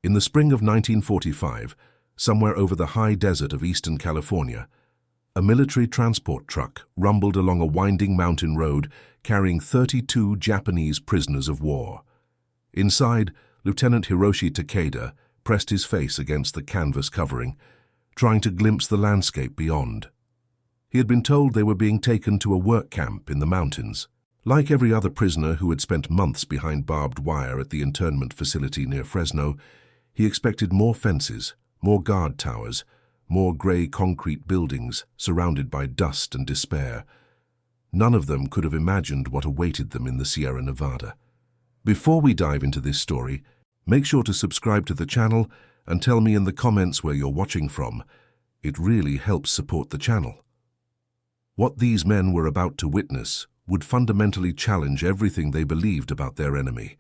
In the spring of 1945, somewhere over the high desert of eastern California, a military transport truck rumbled along a winding mountain road carrying 32 Japanese prisoners of war. Inside, Lieutenant Hiroshi Takeda pressed his face against the canvas covering, trying to glimpse the landscape beyond. He had been told they were being taken to a work camp in the mountains. Like every other prisoner who had spent months behind barbed wire at the internment facility near Fresno, he expected more fences, more guard towers, more grey concrete buildings surrounded by dust and despair. None of them could have imagined what awaited them in the Sierra Nevada. Before we dive into this story, make sure to subscribe to the channel and tell me in the comments where you're watching from. It really helps support the channel. What these men were about to witness would fundamentally challenge everything they believed about their enemy,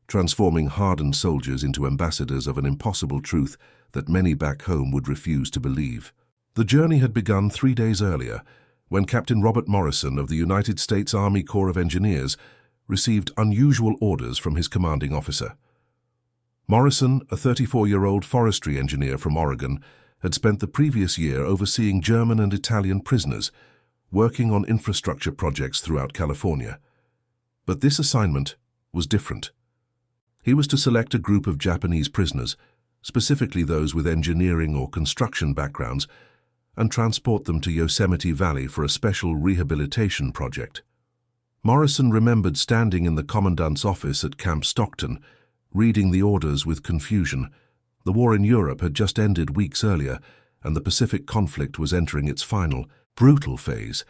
transforming hardened soldiers into ambassadors of an impossible truth that many back home would refuse to believe. The journey had begun 3 days earlier, when Captain Robert Morrison of the United States Army Corps of Engineers received unusual orders from his commanding officer. Morrison, a 34-year-old forestry engineer from Oregon, had spent the previous year overseeing German and Italian prisoners, working on infrastructure projects throughout California. But this assignment was different. He was to select a group of Japanese prisoners, specifically those with engineering or construction backgrounds, and transport them to Yosemite Valley for a special rehabilitation project. Morrison remembered standing in the commandant's office at Camp Stockton, reading the orders with confusion. The war in Europe had just ended weeks earlier, and the Pacific conflict was entering its final, brutal phase.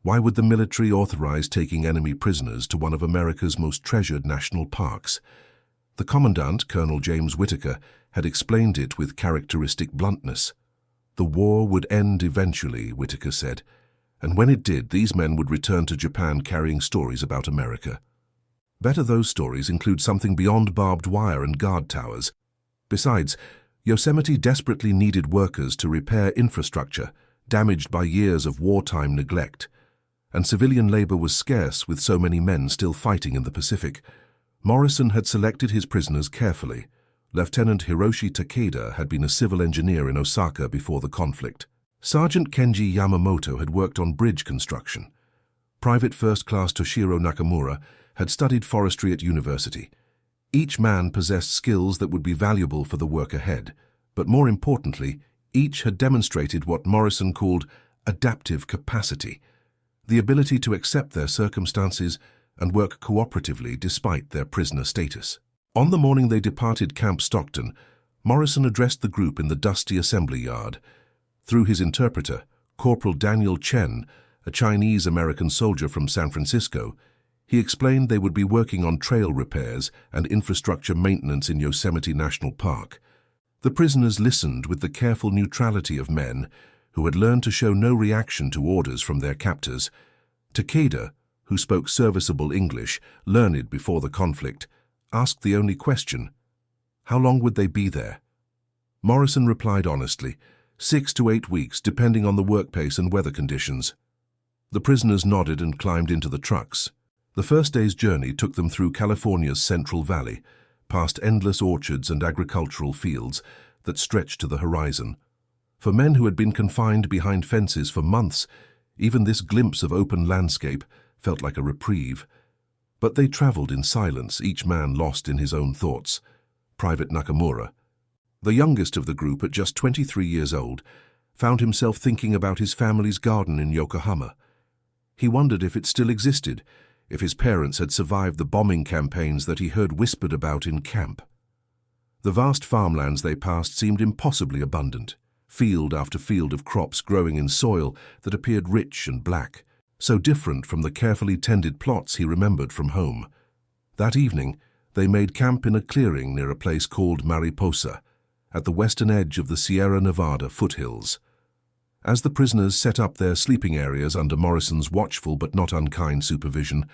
Why would the military authorize taking enemy prisoners to one of America's most treasured national parks? The commandant, Colonel James Whitaker, had explained it with characteristic bluntness. The war would end eventually, Whitaker said, and when it did, these men would return to Japan carrying stories about America. Better those stories include something beyond barbed wire and guard towers. Besides, Yosemite desperately needed workers to repair infrastructure damaged by years of wartime neglect, and civilian labor was scarce with so many men still fighting in the Pacific. Morrison had selected his prisoners carefully. Lieutenant Hiroshi Takeda had been a civil engineer in Osaka before the conflict. Sergeant Kenji Yamamoto had worked on bridge construction. Private First Class Toshiro Nakamura had studied forestry at university. Each man possessed skills that would be valuable for the work ahead, but more importantly, each had demonstrated what Morrison called adaptive capacity, the ability to accept their circumstances and work cooperatively despite their prisoner status. On the morning they departed Camp Stockton, Morrison addressed the group in the dusty assembly yard. Through his interpreter, Corporal Daniel Chen, a Chinese-American soldier from San Francisco, he explained they would be working on trail repairs and infrastructure maintenance in Yosemite National Park. The prisoners listened with the careful neutrality of men who had learned to show no reaction to orders from their captors. Takeda, who spoke serviceable English, learned before the conflict, asked the only question: how long would they be there? Morrison replied honestly, 6 to 8 weeks, depending on the work pace and weather conditions. The prisoners nodded and climbed into the trucks. The first day's journey took them through California's Central Valley, past endless orchards and agricultural fields that stretched to the horizon. For men who had been confined behind fences for months, even this glimpse of open landscape felt like a reprieve. But they traveled in silence, each man lost in his own thoughts. Private Nakamura, the youngest of the group at just 23 years old, found himself thinking about his family's garden in Yokohama. He wondered if it still existed, if his parents had survived the bombing campaigns that he heard whispered about in camp. The vast farmlands they passed seemed impossibly abundant, field after field of crops growing in soil that appeared rich and black, so different from the carefully tended plots he remembered from home. That evening, they made camp in a clearing near a place called Mariposa, at the western edge of the Sierra Nevada foothills. As the prisoners set up their sleeping areas under Morrison's watchful but not unkind supervision,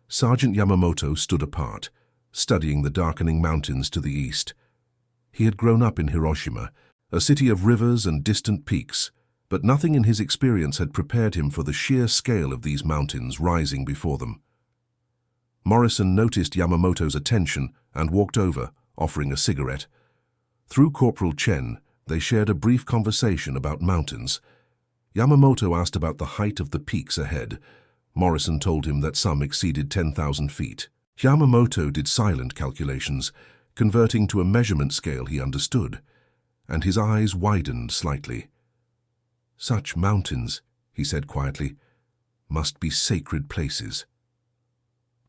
Sergeant Yamamoto stood apart, studying the darkening mountains to the east. He had grown up in Hiroshima, a city of rivers and distant peaks, but nothing in his experience had prepared him for the sheer scale of these mountains rising before them. Morrison noticed Yamamoto's attention and walked over, offering a cigarette. Through Corporal Chen, they shared a brief conversation about mountains. Yamamoto asked about the height of the peaks ahead. Morrison told him that some exceeded 10,000 feet. Yamamoto did silent calculations, converting to a measurement scale he understood, and his eyes widened slightly. "Such mountains," he said quietly, "must be sacred places."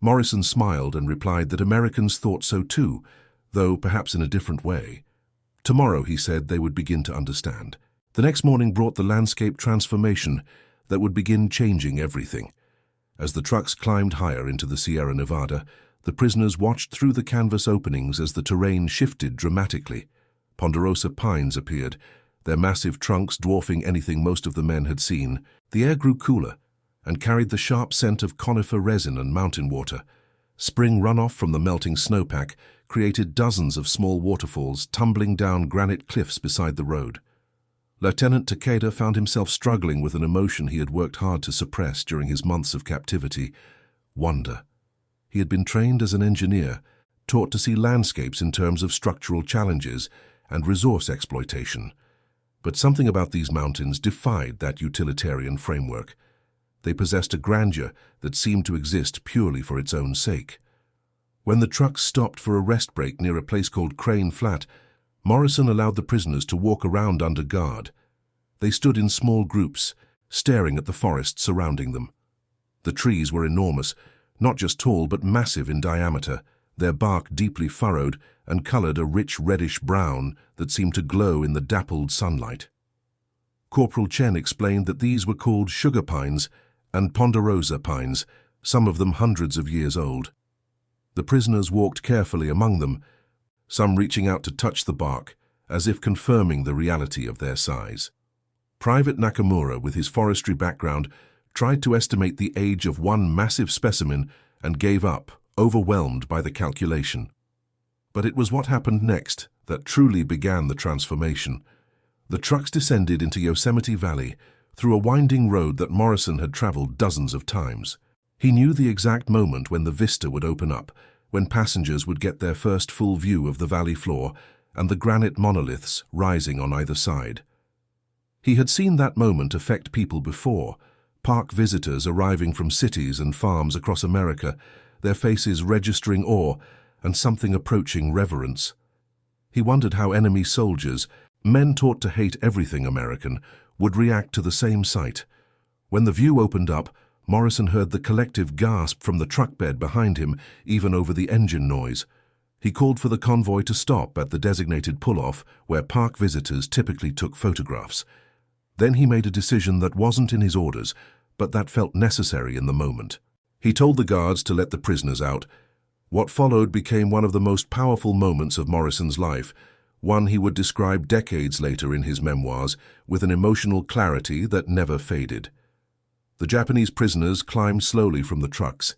Morrison smiled and replied that Americans thought so too, though perhaps in a different way. Tomorrow, he said, they would begin to understand. The next morning brought the landscape transformation that would begin changing everything. As the trucks climbed higher into the Sierra Nevada, the prisoners watched through the canvas openings as the terrain shifted dramatically. Ponderosa pines appeared, their massive trunks dwarfing anything most of the men had seen. The air grew cooler and carried the sharp scent of conifer resin and mountain water. Spring runoff from the melting snowpack created dozens of small waterfalls tumbling down granite cliffs beside the road. Lieutenant Takeda found himself struggling with an emotion he had worked hard to suppress during his months of captivity: wonder. He had been trained as an engineer, taught to see landscapes in terms of structural challenges and resource exploitation. But something about these mountains defied that utilitarian framework. They possessed a grandeur that seemed to exist purely for its own sake. When the truck stopped for a rest break near a place called Crane Flat, Morrison allowed the prisoners to walk around under guard. They stood in small groups, staring at the forest surrounding them. The trees were enormous, not just tall but massive in diameter, their bark deeply furrowed and colored a rich reddish-brown that seemed to glow in the dappled sunlight. Corporal Chen explained that these were called sugar pines and ponderosa pines, some of them hundreds of years old. The prisoners walked carefully among them, some reaching out to touch the bark, as if confirming the reality of their size. Private Nakamura, with his forestry background, tried to estimate the age of one massive specimen and gave up, overwhelmed by the calculation. But it was what happened next that truly began the transformation. The trucks descended into Yosemite Valley through a winding road that Morrison had traveled dozens of times. He knew the exact moment when the vista would open up, when passengers would get their first full view of the valley floor and the granite monoliths rising on either side. He had seen that moment affect people before, park visitors arriving from cities and farms across America, their faces registering awe and something approaching reverence. He wondered how enemy soldiers, men taught to hate everything American, would react to the same sight. When the view opened up, Morrison heard the collective gasp from the truck bed behind him, even over the engine noise. He called for the convoy to stop at the designated pull-off where park visitors typically took photographs. Then he made a decision that wasn't in his orders, but that felt necessary in the moment. He told the guards to let the prisoners out. What followed became one of the most powerful moments of Morrison's life, one he would describe decades later in his memoirs with an emotional clarity that never faded. The Japanese prisoners climbed slowly from the trucks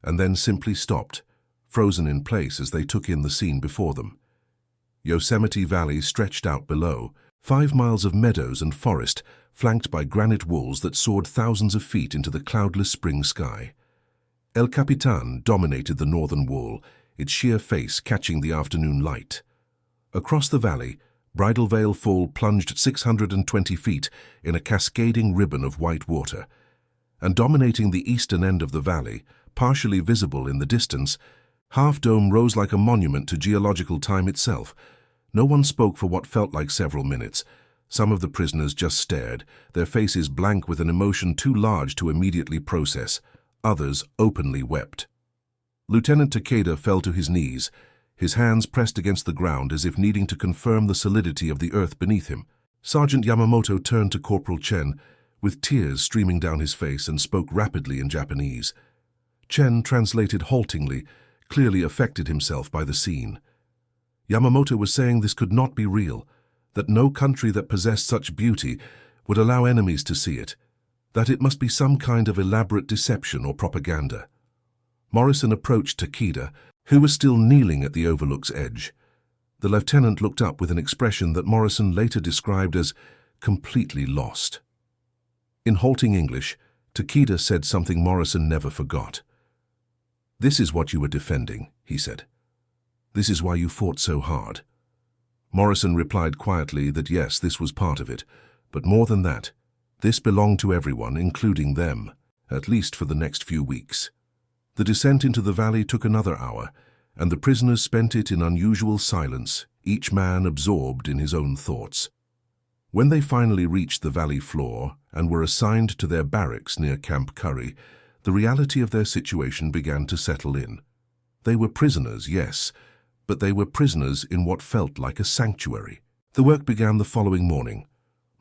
and then simply stopped, frozen in place as they took in the scene before them. Yosemite Valley stretched out below, 5 miles of meadows and forest flanked by granite walls that soared thousands of feet into the cloudless spring sky. El Capitan dominated the northern wall, its sheer face catching the afternoon light. Across the valley, Bridal Veil Fall plunged 620 feet in a cascading ribbon of white water, and dominating the eastern end of the valley, partially visible in the distance, Half Dome rose like a monument to geological time itself. No one spoke for what felt like several minutes. Some of the prisoners just stared, their faces blank with an emotion too large to immediately process. Others openly wept. Lieutenant Takeda fell to his knees, his hands pressed against the ground as if needing to confirm the solidity of the earth beneath him. Sergeant Yamamoto turned to Corporal Chen, with tears streaming down his face, and spoke rapidly in Japanese. Chen translated haltingly, clearly affected himself by the scene. Yamamoto was saying this could not be real, that no country that possessed such beauty would allow enemies to see it, that it must be some kind of elaborate deception or propaganda. Morrison approached Takeda, who was still kneeling at the overlook's edge. The lieutenant looked up with an expression that Morrison later described as completely lost. In halting English, Takeda said something Morrison never forgot. "This is what you were defending," he said. "This is why you fought so hard." Morrison replied quietly that yes, this was part of it, but more than that, this belonged to everyone, including them, at least for the next few weeks. The descent into the valley took another hour, and the prisoners spent it in unusual silence, each man absorbed in his own thoughts. When they finally reached the valley floor and were assigned to their barracks near Camp Curry, the reality of their situation began to settle in. They were prisoners, yes, but they were prisoners in what felt like a sanctuary. The work began the following morning.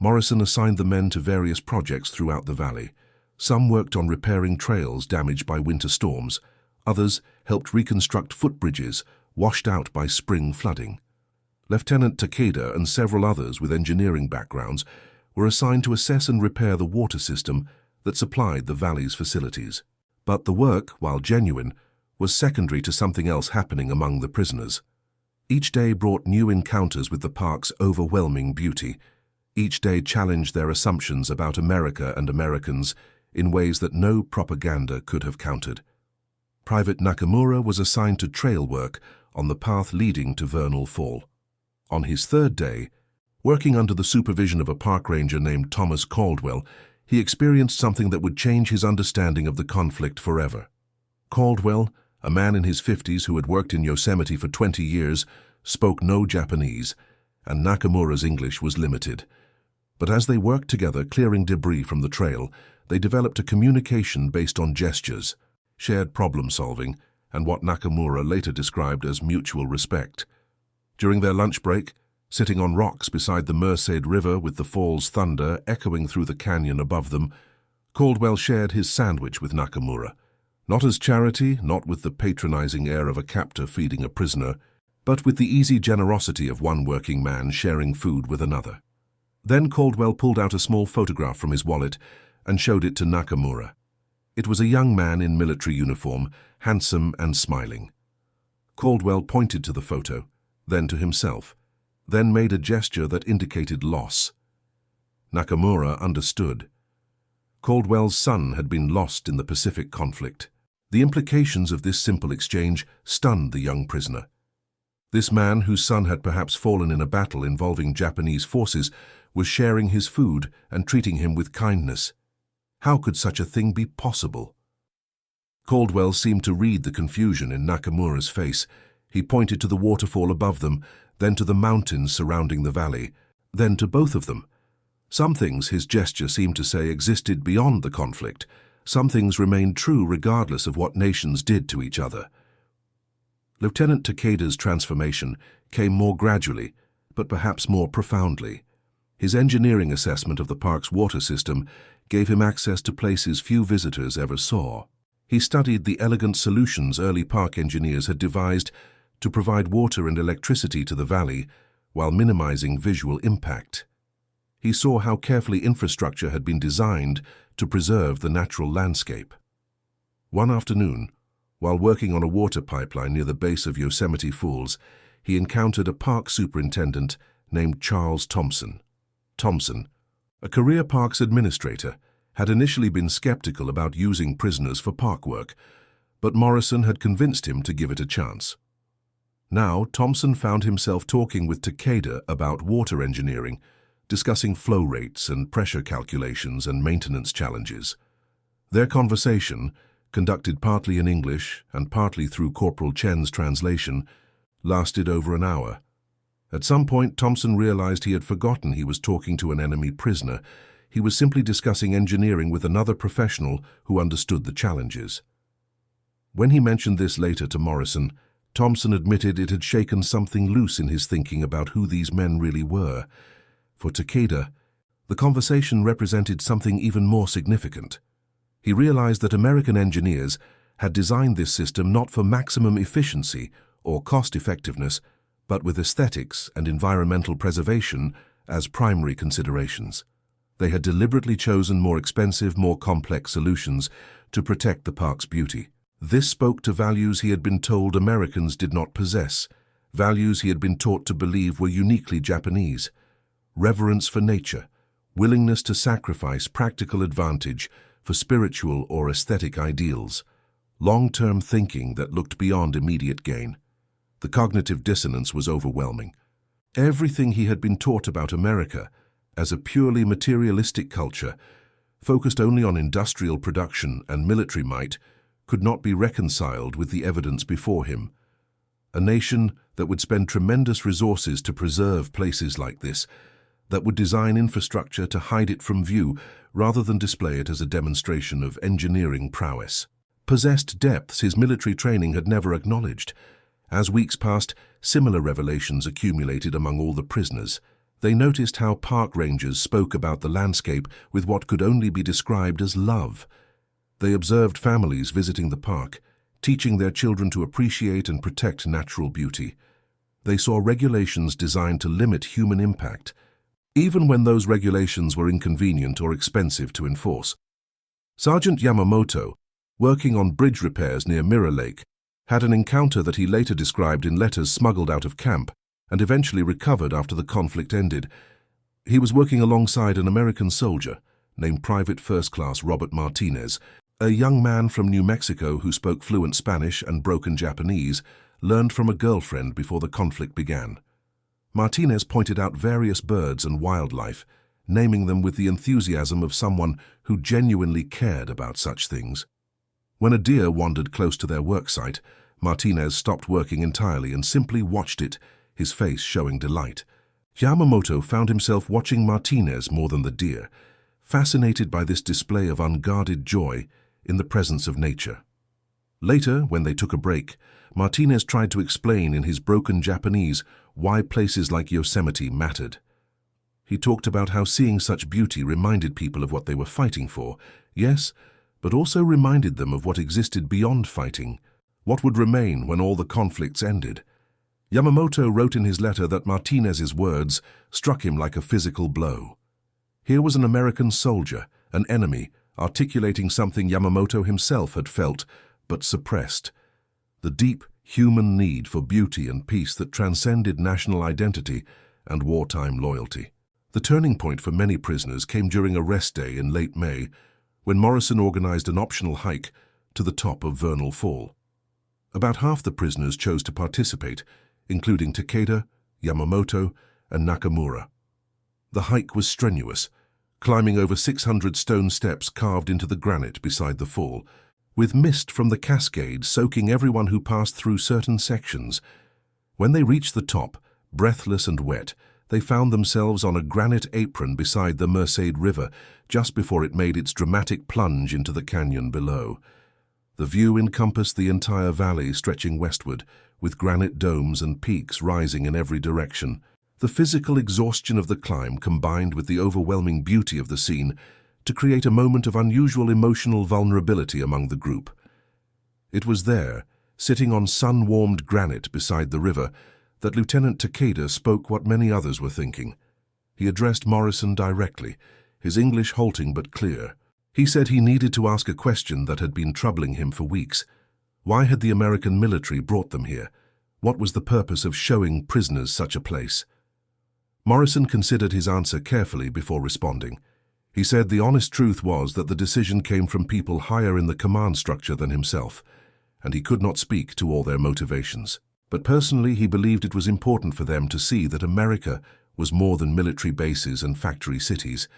Morrison assigned the men to various projects throughout the valley. Some worked on repairing trails damaged by winter storms. Others helped reconstruct footbridges washed out by spring flooding. Lieutenant Takeda and several others with engineering backgrounds were assigned to assess and repair the water system that supplied the valley's facilities. But the work, while genuine, was secondary to something else happening among the prisoners. Each day brought new encounters with the park's overwhelming beauty. Each day challenged their assumptions about America and Americans in ways that no propaganda could have countered. Private Nakamura was assigned to trail work on the path leading to Vernal Fall. On his third day, working under the supervision of a park ranger named Thomas Caldwell, he experienced something that would change his understanding of the conflict forever. Caldwell, a man in his 50s who had worked in Yosemite for 20 years, spoke no Japanese, and Nakamura's English was limited. But as they worked together clearing debris from the trail, they developed a communication based on gestures, shared problem-solving, and what Nakamura later described as mutual respect. During their lunch break, sitting on rocks beside the Merced River with the fall's thunder echoing through the canyon above them, Caldwell shared his sandwich with Nakamura, not as charity, not with the patronizing air of a captor feeding a prisoner, but with the easy generosity of one working man sharing food with another. Then Caldwell pulled out a small photograph from his wallet and showed it to Nakamura. It was a young man in military uniform, handsome and smiling. Caldwell pointed to the photo, then to himself, then made a gesture that indicated loss. Nakamura understood. Caldwell's son had been lost in the Pacific conflict. The implications of this simple exchange stunned the young prisoner. This man, whose son had perhaps fallen in a battle involving Japanese forces, was sharing his food and treating him with kindness. How could such a thing be possible? Caldwell seemed to read the confusion in Nakamura's face. He pointed to the waterfall above them, then to the mountains surrounding the valley, then to both of them. Some things, his gesture seemed to say, existed beyond the conflict. Some things remained true regardless of what nations did to each other. Lieutenant Takeda's transformation came more gradually, but perhaps more profoundly. His engineering assessment of the park's water system gave him access to places few visitors ever saw. He studied the elegant solutions early park engineers had devised to provide water and electricity to the valley while minimizing visual impact. He saw how carefully infrastructure had been designed to preserve the natural landscape. One afternoon, while working on a water pipeline near the base of Yosemite Falls, he encountered a park superintendent named Charles Thompson. Thompson, a career parks administrator, had initially been skeptical about using prisoners for park work, but Morrison had convinced him to give it a chance. Now, Thompson found himself talking with Takeda about water engineering, discussing flow rates and pressure calculations and maintenance challenges. Their conversation, conducted partly in English and partly through Corporal Chen's translation, lasted over an hour. At some point, Thompson realized he had forgotten he was talking to an enemy prisoner. He was simply discussing engineering with another professional who understood the challenges. When he mentioned this later to Morrison, Thompson admitted it had shaken something loose in his thinking about who these men really were. For Takeda, the conversation represented something even more significant. He realized that American engineers had designed this system not for maximum efficiency or cost-effectiveness, but with aesthetics and environmental preservation as primary considerations. They had deliberately chosen more expensive, more complex solutions to protect the park's beauty. This spoke to values he had been told Americans did not possess, values he had been taught to believe were uniquely Japanese: reverence for nature, willingness to sacrifice practical advantage for spiritual or aesthetic ideals, long-term thinking that looked beyond immediate gain. The cognitive dissonance was overwhelming. Everything he had been taught about America, as a purely materialistic culture, focused only on industrial production and military might, could not be reconciled with the evidence before him. A nation that would spend tremendous resources to preserve places like this, that would design infrastructure to hide it from view rather than display it as a demonstration of engineering prowess, possessed depths his military training had never acknowledged. As weeks passed, similar revelations accumulated among all the prisoners. They noticed how park rangers spoke about the landscape with what could only be described as love. They observed families visiting the park, teaching their children to appreciate and protect natural beauty. They saw regulations designed to limit human impact, even when those regulations were inconvenient or expensive to enforce. Sergeant Yamamoto, working on bridge repairs near Mirror Lake, had an encounter that he later described in letters smuggled out of camp and eventually recovered after the conflict ended. He was working alongside an American soldier named Private First Class Robert Martinez, a young man from New Mexico who spoke fluent Spanish and broken Japanese, learned from a girlfriend before the conflict began. Martinez pointed out various birds and wildlife, naming them with the enthusiasm of someone who genuinely cared about such things. When a deer wandered close to their work site, Martinez stopped working entirely and simply watched it, his face showing delight. Yamamoto found himself watching Martinez more than the deer, fascinated by this display of unguarded joy in the presence of nature. Later, when they took a break, Martinez tried to explain in his broken Japanese why places like Yosemite mattered. He talked about how seeing such beauty reminded people of what they were fighting for, yes, but also reminded them of what existed beyond fighting, what would remain when all the conflicts ended. Yamamoto wrote in his letter that Martinez's words struck him like a physical blow. Here was an American soldier, an enemy, articulating something Yamamoto himself had felt, but suppressed. The deep, human need for beauty and peace that transcended national identity and wartime loyalty. The turning point for many prisoners came during a rest day in late May, when Morrison organized an optional hike to the top of Vernal Fall. About half the prisoners chose to participate, including Takeda, Yamamoto, and Nakamura. The hike was strenuous, climbing over 600 stone steps carved into the granite beside the fall, with mist from the cascade soaking everyone who passed through certain sections. When they reached the top, breathless and wet, they found themselves on a granite apron beside the Merced River just before it made its dramatic plunge into the canyon below. The view encompassed the entire valley stretching westward, with granite domes and peaks rising in every direction. The physical exhaustion of the climb combined with the overwhelming beauty of the scene to create a moment of unusual emotional vulnerability among the group. It was there, sitting on sun-warmed granite beside the river, that Lieutenant Takeda spoke what many others were thinking. He addressed Morrison directly, his English halting but clear. He said he needed to ask a question that had been troubling him for weeks. Why had the American military brought them here? What was the purpose of showing prisoners such a place? Morrison considered his answer carefully before responding. He said the honest truth was that the decision came from people higher in the command structure than himself, and he could not speak to all their motivations. But personally, he believed it was important for them to see that America was more than military bases and factory cities.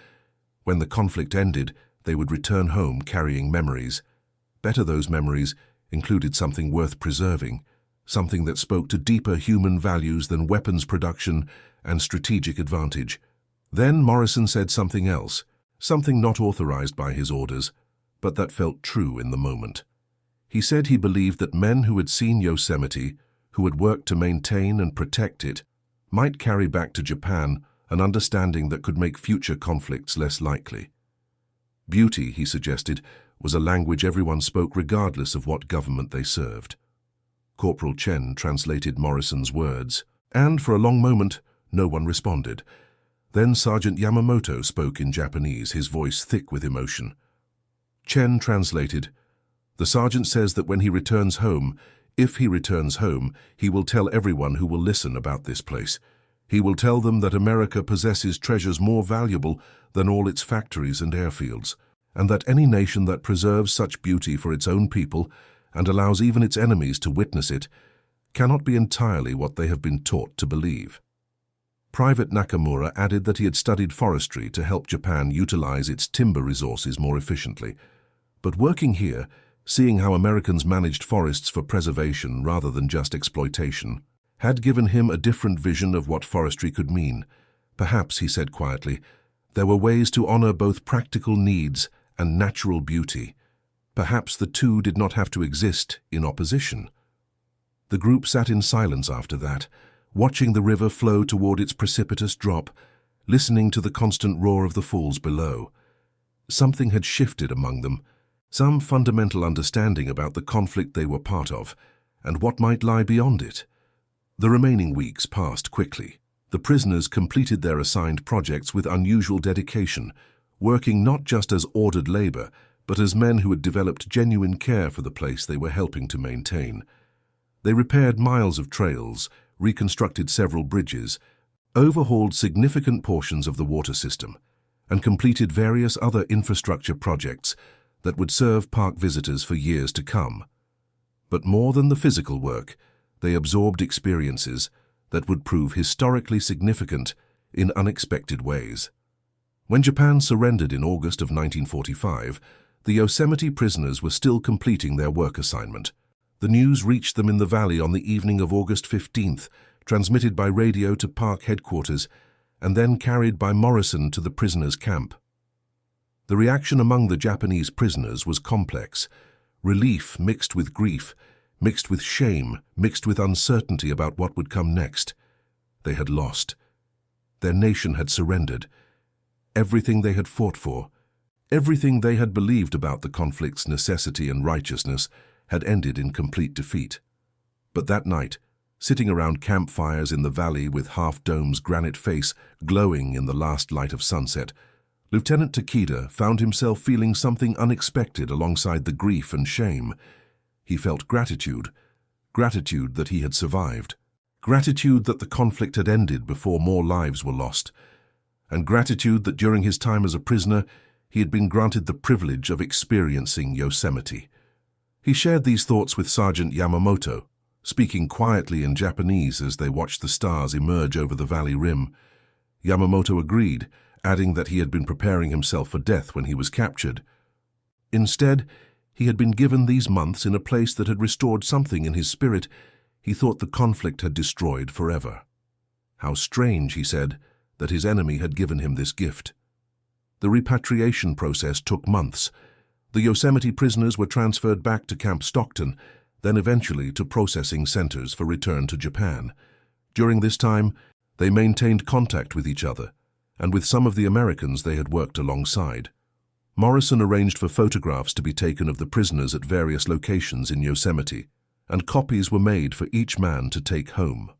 When the conflict ended, they would return home carrying memories. Better those memories included something worth preserving, something that spoke to deeper human values than weapons production and strategic advantage. Then Morrison said something else, something not authorized by his orders, but that felt true in the moment. He said he believed that men who had seen Yosemite, who had worked to maintain and protect it, might carry back to Japan an understanding that could make future conflicts less likely. Beauty, he suggested, was a language everyone spoke regardless of what government they served. Corporal Chen translated Morrison's words, and for a long moment, no one responded. Then Sergeant Yamamoto spoke in Japanese, his voice thick with emotion. Chen translated, "The sergeant says that when he returns home, if he returns home, he will tell everyone who will listen about this place. He will tell them that America possesses treasures more valuable than all its factories and airfields, and that any nation that preserves such beauty for its own people and allows even its enemies to witness it cannot be entirely what they have been taught to believe." Private Nakamura added that he had studied forestry to help Japan utilize its timber resources more efficiently. But working here, seeing how Americans managed forests for preservation rather than just exploitation, had given him a different vision of what forestry could mean. Perhaps, he said quietly, there were ways to honor both practical needs and natural beauty. Perhaps the two did not have to exist in opposition. The group sat in silence after that, watching the river flow toward its precipitous drop, listening to the constant roar of the falls below. Something had shifted among them, some fundamental understanding about the conflict they were part of, and what might lie beyond it. The remaining weeks passed quickly. The prisoners completed their assigned projects with unusual dedication, working not just as ordered labor, but as men who had developed genuine care for the place they were helping to maintain. They repaired miles of trails, reconstructed several bridges, overhauled significant portions of the water system, and completed various other infrastructure projects that would serve park visitors for years to come. But more than the physical work, they absorbed experiences that would prove historically significant in unexpected ways. When Japan surrendered in August of 1945, the Yosemite prisoners were still completing their work assignment. The news reached them in the valley on the evening of August 15th, transmitted by radio to park headquarters, and then carried by Morrison to the prisoners' camp. The reaction among the Japanese prisoners was complex. Relief mixed with grief, mixed with shame, mixed with uncertainty about what would come next. They had lost. Their nation had surrendered. Everything they had fought for, everything they had believed about the conflict's necessity and righteousness, had ended in complete defeat. But that night, sitting around campfires in the valley with Half-Dome's granite face glowing in the last light of sunset, Lieutenant Takeda found himself feeling something unexpected alongside the grief and shame. He felt gratitude that he had survived, gratitude that the conflict had ended before more lives were lost, and gratitude that during his time as a prisoner, he had been granted the privilege of experiencing Yosemite. He shared these thoughts with Sergeant Yamamoto, speaking quietly in Japanese as they watched the stars emerge over the valley rim. Yamamoto agreed, adding that he had been preparing himself for death when he was captured. Instead, he had been given these months in a place that had restored something in his spirit he thought the conflict had destroyed forever. How strange, he said, that his enemy had given him this gift. The repatriation process took months. The Yosemite prisoners were transferred back to Camp Stockton, then eventually to processing centers for return to Japan. During this time, they maintained contact with each other, and with some of the Americans they had worked alongside. Morrison arranged for photographs to be taken of the prisoners at various locations in Yosemite, and copies were made for each man to take home.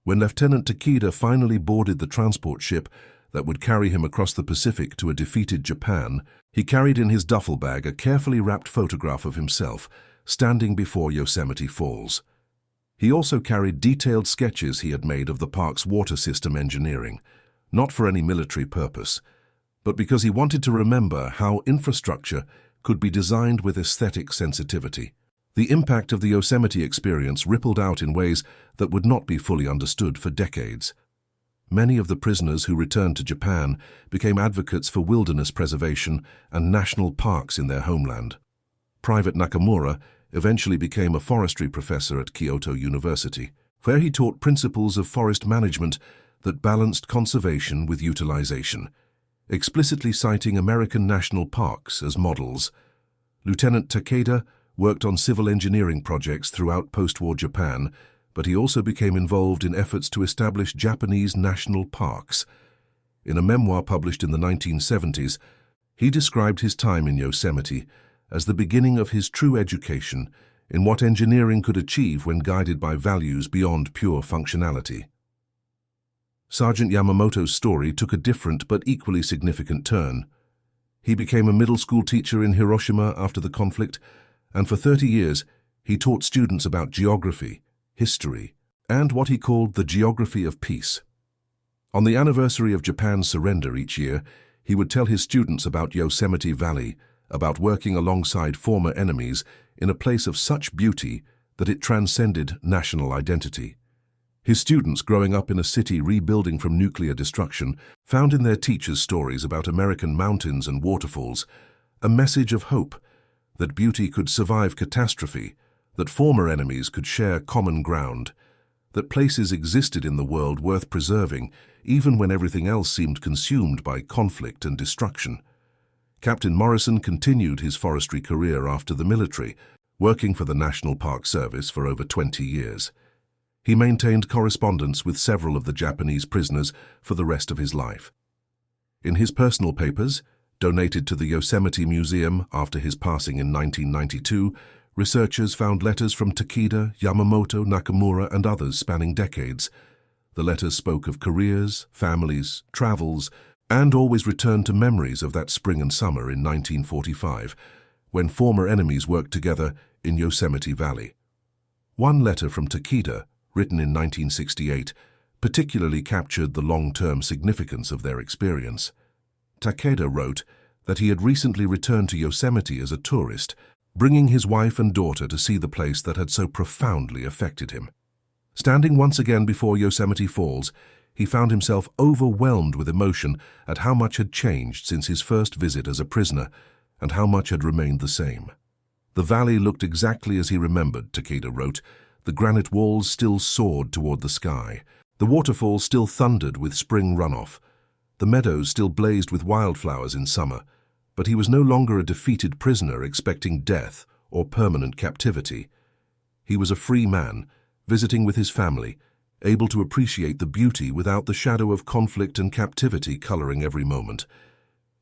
When Lieutenant Takeda finally boarded the transport ship that would carry him across the Pacific to a defeated Japan, he carried in his duffel bag a carefully wrapped photograph of himself, standing before Yosemite Falls. He also carried detailed sketches he had made of the park's water system engineering, not for any military purpose, but because he wanted to remember how infrastructure could be designed with aesthetic sensitivity. The impact of the Yosemite experience rippled out in ways that would not be fully understood for decades. Many of the prisoners who returned to Japan became advocates for wilderness preservation and national parks in their homeland. Private Nakamura eventually became a forestry professor at Kyoto University, where he taught principles of forest management that balanced conservation with utilization, explicitly citing American national parks as models. Lieutenant Takeda worked on civil engineering projects throughout post-war Japan, but he also became involved in efforts to establish Japanese national parks. In a memoir published in the 1970s, he described his time in Yosemite as the beginning of his true education in what engineering could achieve when guided by values beyond pure functionality. Sergeant Yamamoto's story took a different but equally significant turn. He became a middle school teacher in Hiroshima after the conflict, and for 30 years he taught students about geography, history, and what he called the geography of peace. On the anniversary of Japan's surrender each year, he would tell his students about Yosemite Valley, about working alongside former enemies in a place of such beauty that it transcended national identity. His students, growing up in a city rebuilding from nuclear destruction, found in their teachers' stories about American mountains and waterfalls a message of hope, that beauty could survive catastrophe, that former enemies could share common ground, that places existed in the world worth preserving even when everything else seemed consumed by conflict and destruction. Captain Morrison continued his forestry career after the military, working for the National Park Service for over 20 years. He maintained correspondence with several of the Japanese prisoners for the rest of his life. In his personal papers, donated to the Yosemite Museum after his passing in 1992, researchers found letters from Takeda, Yamamoto, Nakamura, and others spanning decades. The letters spoke of careers, families, travels, and always returned to memories of that spring and summer in 1945, when former enemies worked together in Yosemite Valley. One letter from Takeda, written in 1968, particularly captured the long-term significance of their experience. Takeda wrote that he had recently returned to Yosemite as a tourist, bringing his wife and daughter to see the place that had so profoundly affected him. Standing once again before Yosemite Falls, he found himself overwhelmed with emotion at how much had changed since his first visit as a prisoner, and how much had remained the same. The valley looked exactly as he remembered, Takeda wrote. The granite walls still soared toward the sky. The waterfalls still thundered with spring runoff. The meadows still blazed with wildflowers in summer, but he was no longer a defeated prisoner expecting death or permanent captivity. He was a free man, visiting with his family, able to appreciate the beauty without the shadow of conflict and captivity coloring every moment.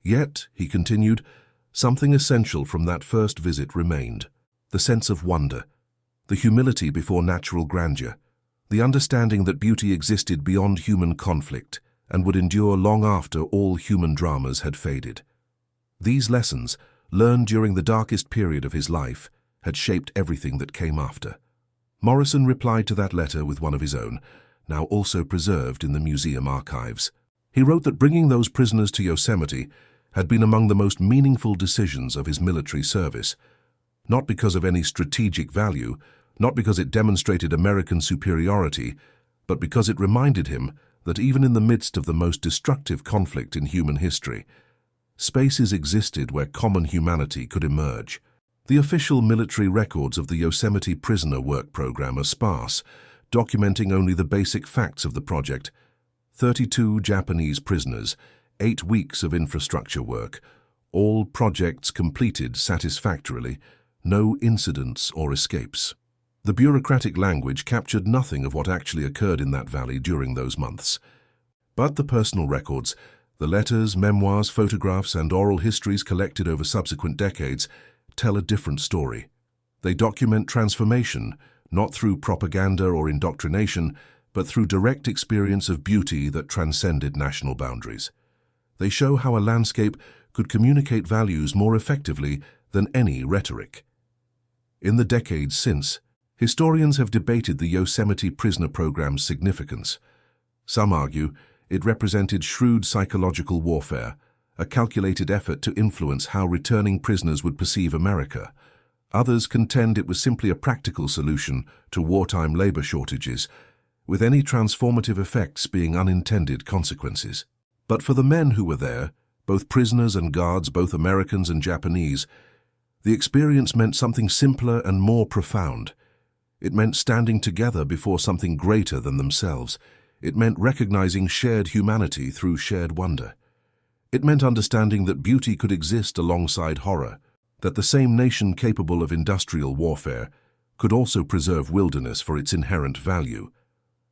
Yet, he continued, something essential from that first visit remained: the sense of wonder, the humility before natural grandeur, the understanding that beauty existed beyond human conflict and would endure long after all human dramas had faded. These lessons, learned during the darkest period of his life, had shaped everything that came after. Morrison replied to that letter with one of his own, now also preserved in the museum archives. He wrote that bringing those prisoners to Yosemite had been among the most meaningful decisions of his military service, not because of any strategic value, not because it demonstrated American superiority, but because it reminded him that even in the midst of the most destructive conflict in human history, spaces existed where common humanity could emerge. The official military records of the Yosemite prisoner work program are sparse, documenting only the basic facts of the project: 32 Japanese prisoners, 8 weeks of infrastructure work, all projects completed satisfactorily, no incidents or escapes. The bureaucratic language captured nothing of what actually occurred in that valley during those months. But the personal records, the letters, memoirs, photographs, and oral histories collected over subsequent decades, tell a different story. They document transformation, not through propaganda or indoctrination, but through direct experience of beauty that transcended national boundaries. They show how a landscape could communicate values more effectively than any rhetoric. In the decades since, historians have debated the Yosemite prisoner program's significance. Some argue it represented shrewd psychological warfare, a calculated effort to influence how returning prisoners would perceive America. Others contend it was simply a practical solution to wartime labor shortages, with any transformative effects being unintended consequences. But for the men who were there, both prisoners and guards, both Americans and Japanese, the experience meant something simpler and more profound. It meant standing together before something greater than themselves. It meant recognizing shared humanity through shared wonder. It meant understanding that beauty could exist alongside horror, that the same nation capable of industrial warfare could also preserve wilderness for its inherent value.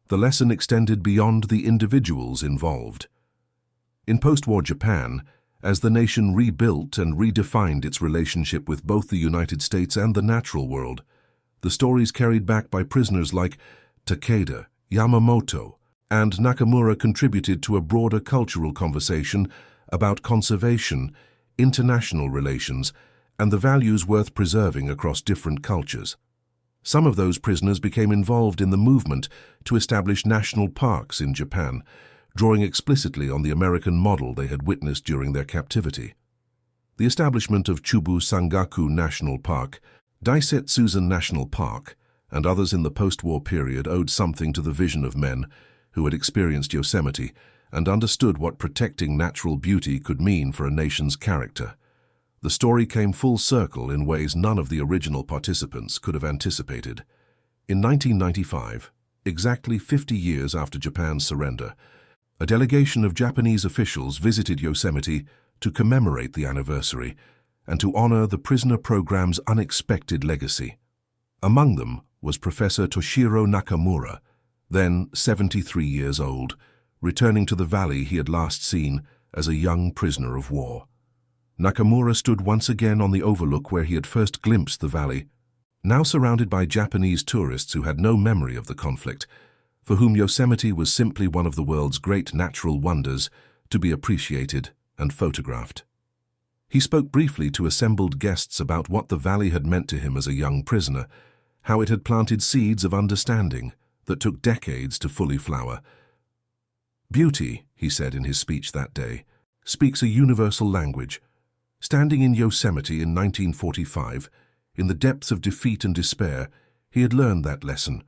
The lesson extended beyond the individuals involved. In post-war Japan, as the nation rebuilt and redefined its relationship with both the United States and the natural world, the stories carried back by prisoners like Takeda, Yamamoto, and Nakamura contributed to a broader cultural conversation about conservation, international relations, and the values worth preserving across different cultures. Some of those prisoners became involved in the movement to establish national parks in Japan, drawing explicitly on the American model they had witnessed during their captivity. The establishment of Chubu Sangaku National Park, Daisetsuzen National Park, and others in the post-war period owed something to the vision of men who had experienced Yosemite and understood what protecting natural beauty could mean for a nation's character. The story came full circle in ways none of the original participants could have anticipated. In 1995, exactly 50 years after Japan's surrender, a delegation of Japanese officials visited Yosemite to commemorate the anniversary and to honor the prisoner program's unexpected legacy. Among them was Professor Toshiro Nakamura, then 73 years old, returning to the valley he had last seen as a young prisoner of war. Nakamura stood once again on the overlook where he had first glimpsed the valley, now surrounded by Japanese tourists who had no memory of the conflict, for whom Yosemite was simply one of the world's great natural wonders to be appreciated and photographed. He spoke briefly to assembled guests about what the valley had meant to him as a young prisoner, how it had planted seeds of understanding that took decades to fully flower. "Beauty," he said in his speech that day, "speaks a universal language." Standing in Yosemite in 1945, in the depths of defeat and despair, he had learned that lesson.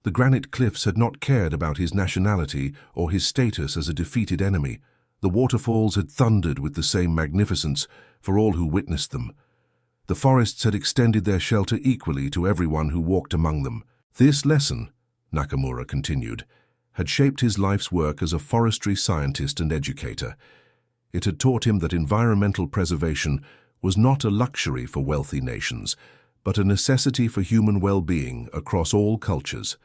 The granite cliffs had not cared about his nationality or his status as a defeated enemy. The waterfalls had thundered with the same magnificence for all who witnessed them. The forests had extended their shelter equally to everyone who walked among them. This lesson, Nakamura continued, had shaped his life's work as a forestry scientist and educator. It had taught him that environmental preservation was not a luxury for wealthy nations, but a necessity for human well-being across all cultures.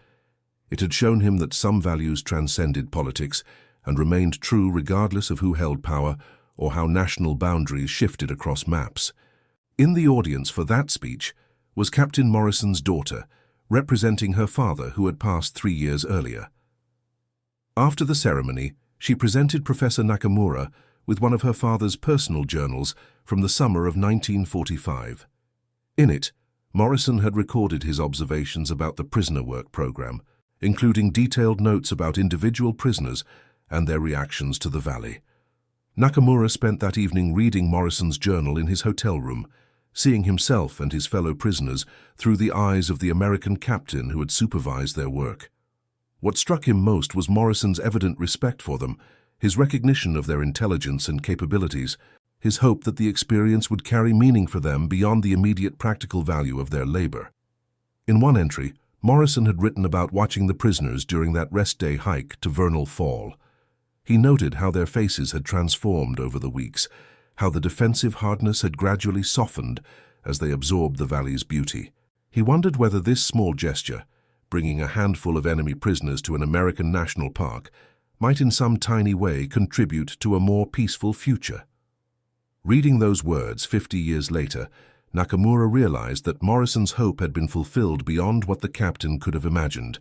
It had shown him that some values transcended politics and remained true regardless of who held power or how national boundaries shifted across maps. In the audience for that speech was Captain Morrison's daughter, representing her father who had passed 3 years earlier. After the ceremony, she presented Professor Nakamura with one of her father's personal journals from the summer of 1945. In it, Morrison had recorded his observations about the prisoner work program, including detailed notes about individual prisoners and their reactions to the valley. Nakamura spent that evening reading Morrison's journal in his hotel room, seeing himself and his fellow prisoners through the eyes of the American captain who had supervised their work. What struck him most was Morrison's evident respect for them, his recognition of their intelligence and capabilities, his hope that the experience would carry meaning for them beyond the immediate practical value of their labor. In one entry, Morrison had written about watching the prisoners during that rest-day hike to Vernal Fall. He noted how their faces had transformed over the weeks, how the defensive hardness had gradually softened as they absorbed the valley's beauty. He wondered whether this small gesture, bringing a handful of enemy prisoners to an American national park, might in some tiny way contribute to a more peaceful future. Reading those words 50 years later, Nakamura realized that Morrison's hope had been fulfilled beyond what the captain could have imagined.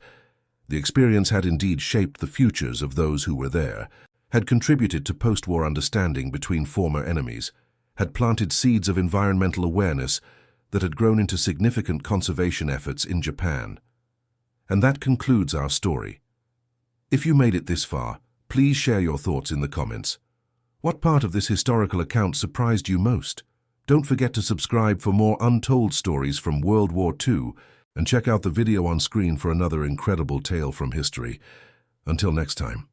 The experience had indeed shaped the futures of those who were there, had contributed to post-war understanding between former enemies, had planted seeds of environmental awareness that had grown into significant conservation efforts in Japan. And that concludes our story. If you made it this far, please share your thoughts in the comments. What part of this historical account surprised you most? Don't forget to subscribe for more untold stories from World War II and check out the video on screen for another incredible tale from history. Until next time.